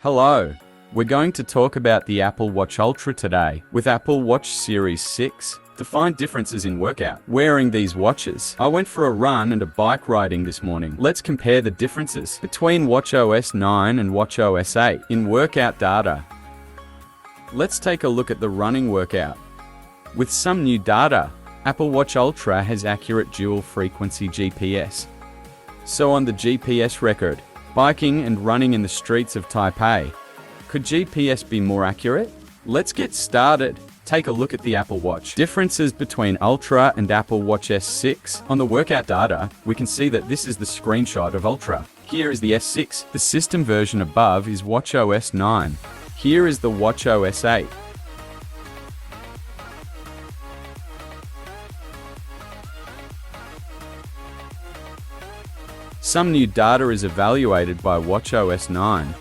Hello, we're going to talk about the Apple Watch Ultra today with Apple Watch Series 6 to find differences in workout. Wearing these watches, I went for a run and a bike riding this morning. Let's compare the differences between WatchOS 9 and WatchOS 8 in workout data. Let's take a look at the running workout. With some new data, Apple Watch Ultra has accurate dual-frequency GPS. So on the GPS record, biking and running in the streets of Taipei, could GPS be more accurate? Let's get started. Take a look at the Apple Watch. Differences between Ultra and Apple Watch S6. On the workout data, we can see that this is the screenshot of Ultra. Here is the S6. The system version above is WatchOS 9. Here is the WatchOS 8. Some new data is evaluated by WatchOS 9.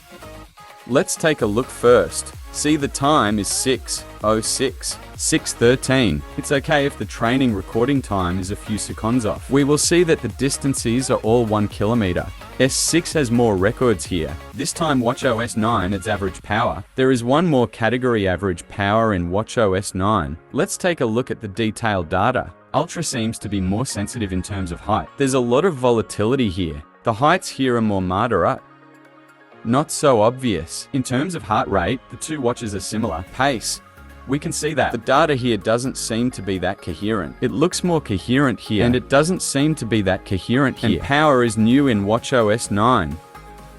Let's take a look first. See, the time is 6:06, 6:13. It's okay if the training recording time is a few seconds off. We will see that the distances are all 1 kilometer. S6 has more records here. This time WatchOS 9 adds average power. There is one more category, average power, in WatchOS 9. Let's take a look at the detailed data. Ultra seems to be more sensitive in terms of height. There's a lot of volatility here. The heights here are more moderate. Not so obvious. In terms of heart rate, the two watches are similar. Pace. We can see that. The data here doesn't seem to be that coherent. It looks more coherent here, and it doesn't seem to be that coherent here. And power is new in WatchOS 9.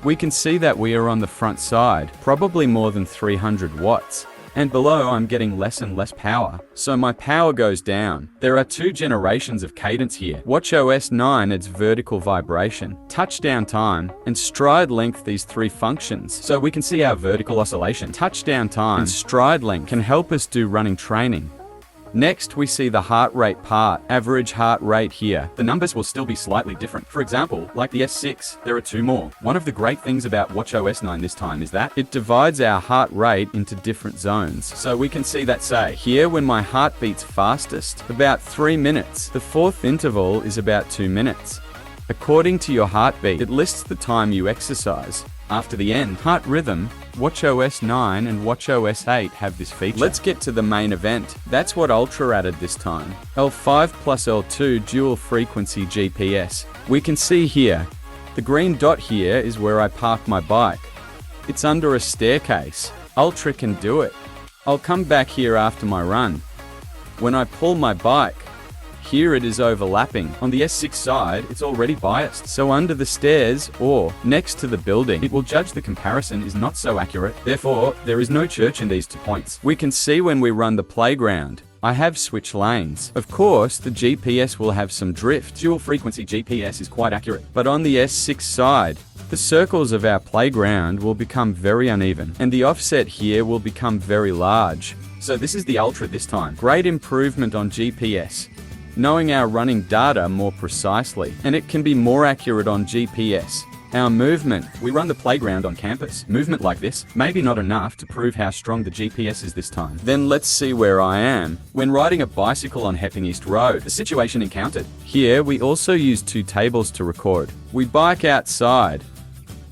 We can see that we are on the front side, probably more than 300 watts. And below, I'm getting less and less power, so my power goes down. There are two generations of cadence here. WatchOS 9 adds vertical vibration, touchdown time, and stride length, these three functions. So we can see our vertical oscillation. Touchdown time and stride length can help us do running training. Next, we see the heart rate part, average heart rate here. The numbers will still be slightly different. For example, like the S6, there are two more. One of the great things about WatchOS 9 this time is that it divides our heart rate into different zones. So we can see that, say, here when my heart beats fastest, about 3 minutes. The fourth interval is about 2 minutes. According to your heartbeat, it lists the time you exercise. After the end, heart rhythm, WatchOS 9 and WatchOS 8 have this feature. Let's get to the main event. That's what Ultra added this time. L5 plus L2 dual frequency GPS. We can see here, the green dot here is where I park my bike. It's under a staircase. Ultra can do it. I'll come back here after my run. When I pull my bike, here it is overlapping. On the S6 side, it's already biased. So under the stairs or next to the building, it will judge the comparison is not so accurate. Therefore, there is no church in these 2 points. We can see when we run the playground, I have switched lanes. Of course, the GPS will have some drift. Dual frequency GPS is quite accurate. But on the S6 side, the circles of our playground will become very uneven, and the offset here will become very large. So this is the Ultra this time. Great improvement on GPS. Knowing our running data more precisely, and it can be more accurate on GPS. Our movement, we run the playground on campus. Movement like this, maybe not enough to prove how strong the GPS is this time. Then let's see where I am when riding a bicycle on Hepping East Road. The situation encountered. Here, we also use 2 tables to record. We bike outside.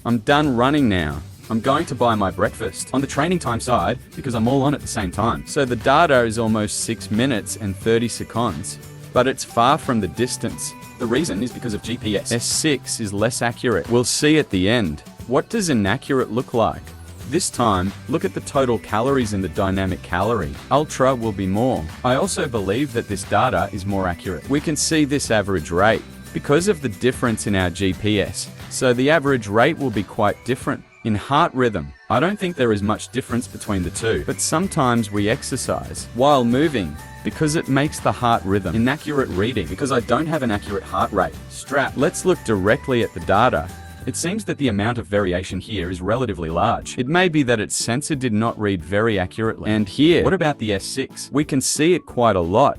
I'm done running now. I'm going to buy my breakfast. On the training time side, because I'm all on at the same time. So the data is almost 6 minutes and 30 seconds. But it's far from the distance. The reason is because of GPS. S6 is less accurate. We'll see at the end. What does inaccurate look like? This time, look at the total calories in the dynamic calorie. Ultra will be more. I also believe that this data is more accurate. We can see this average rate because of the difference in our GPS. So the average rate will be quite different. In heart rhythm, I don't think there is much difference between the two, but sometimes we exercise while moving because it makes the heart rhythm inaccurate reading because I don't have an accurate heart rate. Strap. Let's look directly at the data. It seems that the amount of variation here is relatively large. It may be that its sensor did not read very accurately. And here, what about the S6? We can see it quite a lot.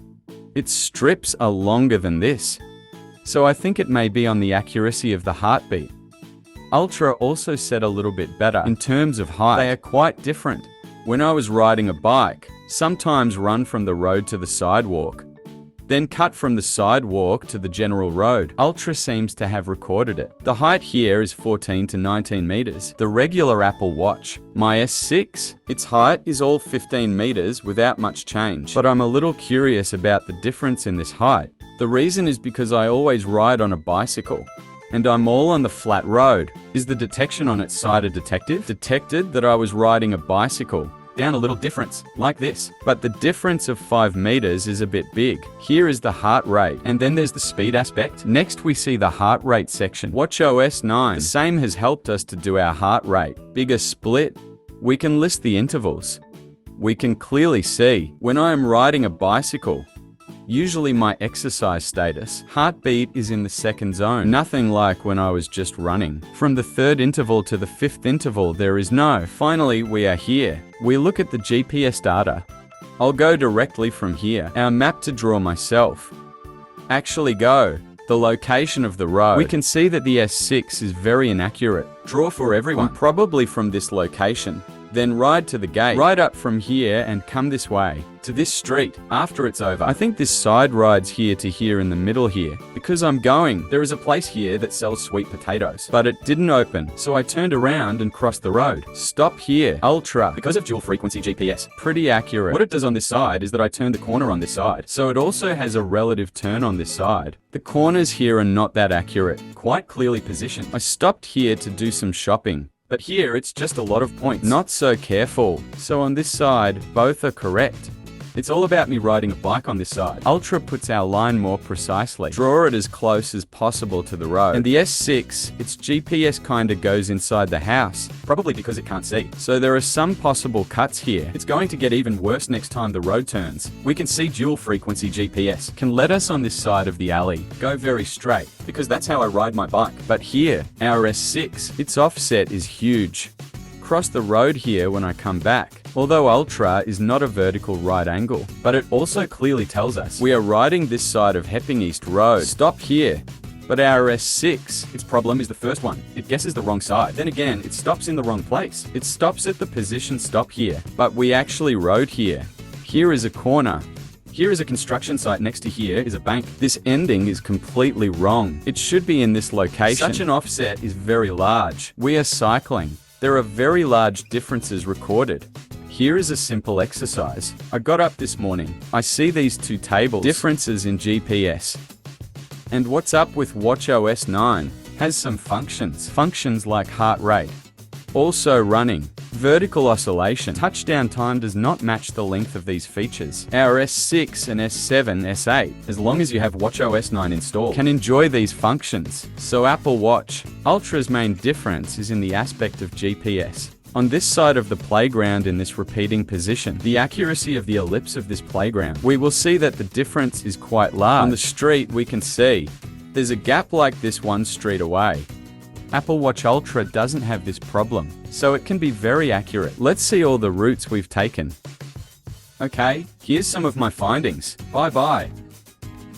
Its strips are longer than this. So I think it may be on the accuracy of the heartbeat. Ultra also said a little bit better in terms of height. They are quite different. When I was riding a bike, sometimes run from the road to the sidewalk, then cut from the sidewalk to the general road. Ultra seems to have recorded it. The height here is 14 to 19 meters. The regular Apple Watch, my S6, its height is all 15 meters without much change. But I'm a little curious about the difference in this height. The reason is because I always ride on a bicycle, and I'm all on the flat road. Is the detection on its side a detective? Detected that I was riding a bicycle. Down a little difference, like this. But the difference of 5 meters is a bit big. Here is the heart rate, and then there's the speed aspect. Next we see the heart rate section. WatchOS 9, the same has helped us to do our heart rate. Bigger split. We can list the intervals. We can clearly see when I am riding a bicycle, usually my exercise status, heartbeat is in the second zone. Nothing like when I was just running. From the third interval to the fifth interval, there is no. Finally, we are here. We look at the GPS data. I'll go directly from here. Our map to draw myself. Actually go. The location of the road. We can see that the S6 is very inaccurate. Draw for everyone. Probably from this location. Then ride to the gate, ride up from here and come this way, to this street, after it's over. I think this side rides here to here in the middle here, because I'm going. There is a place here that sells sweet potatoes, but it didn't open, so I turned around and crossed the road. Stop here, Ultra, because of dual frequency GPS. Pretty accurate. What it does on this side is that I turned the corner on this side, so it also has a relative turn on this side. The corners here are not that accurate, quite clearly positioned. I stopped here to do some shopping. But here, it's just a lot of points. Not so careful. So on this side, both are correct. It's all about me riding a bike on this side. Ultra puts our line more precisely. Draw it as close as possible to the road. And the S6, its GPS kinda goes inside the house, probably because it can't see. So there are some possible cuts here. It's going to get even worse next time the road turns. We can see dual frequency GPS can let us on this side of the alley. Go very straight, because that's how I ride my bike. But here, our S6, its offset is huge. Cross the road here when I come back. Although Ultra is not a vertical right angle, but it also clearly tells us we are riding this side of Hepping East Road. Stop here. But our S6, its problem is the first one. It guesses the wrong side. Then again, it stops in the wrong place. It stops at the position stop here. But we actually rode here. Here is a corner. Here is a construction site, next to here is a bank. This ending is completely wrong. It should be in this location. Such an offset is very large. We are cycling. There are very large differences recorded. Here is a simple exercise. I got up this morning. I see these two tables, differences in GPS. And what's up with WatchOS 9? Has some functions. Functions like heart rate. Also running. Vertical oscillation. Touchdown time does not match the length of these features. Our S6 and S7, S8, as long as you have WatchOS 9 installed, can enjoy these functions. So Apple Watch Ultra's main difference is in the aspect of GPS. On this side of the playground in this repeating position, the accuracy of the ellipse of this playground, we will see that the difference is quite large. On the street we can see there's a gap like this one street away. Apple Watch Ultra doesn't have this problem, so it can be very accurate. Let's see all the routes we've taken. Okay, here's some of my findings. Bye bye.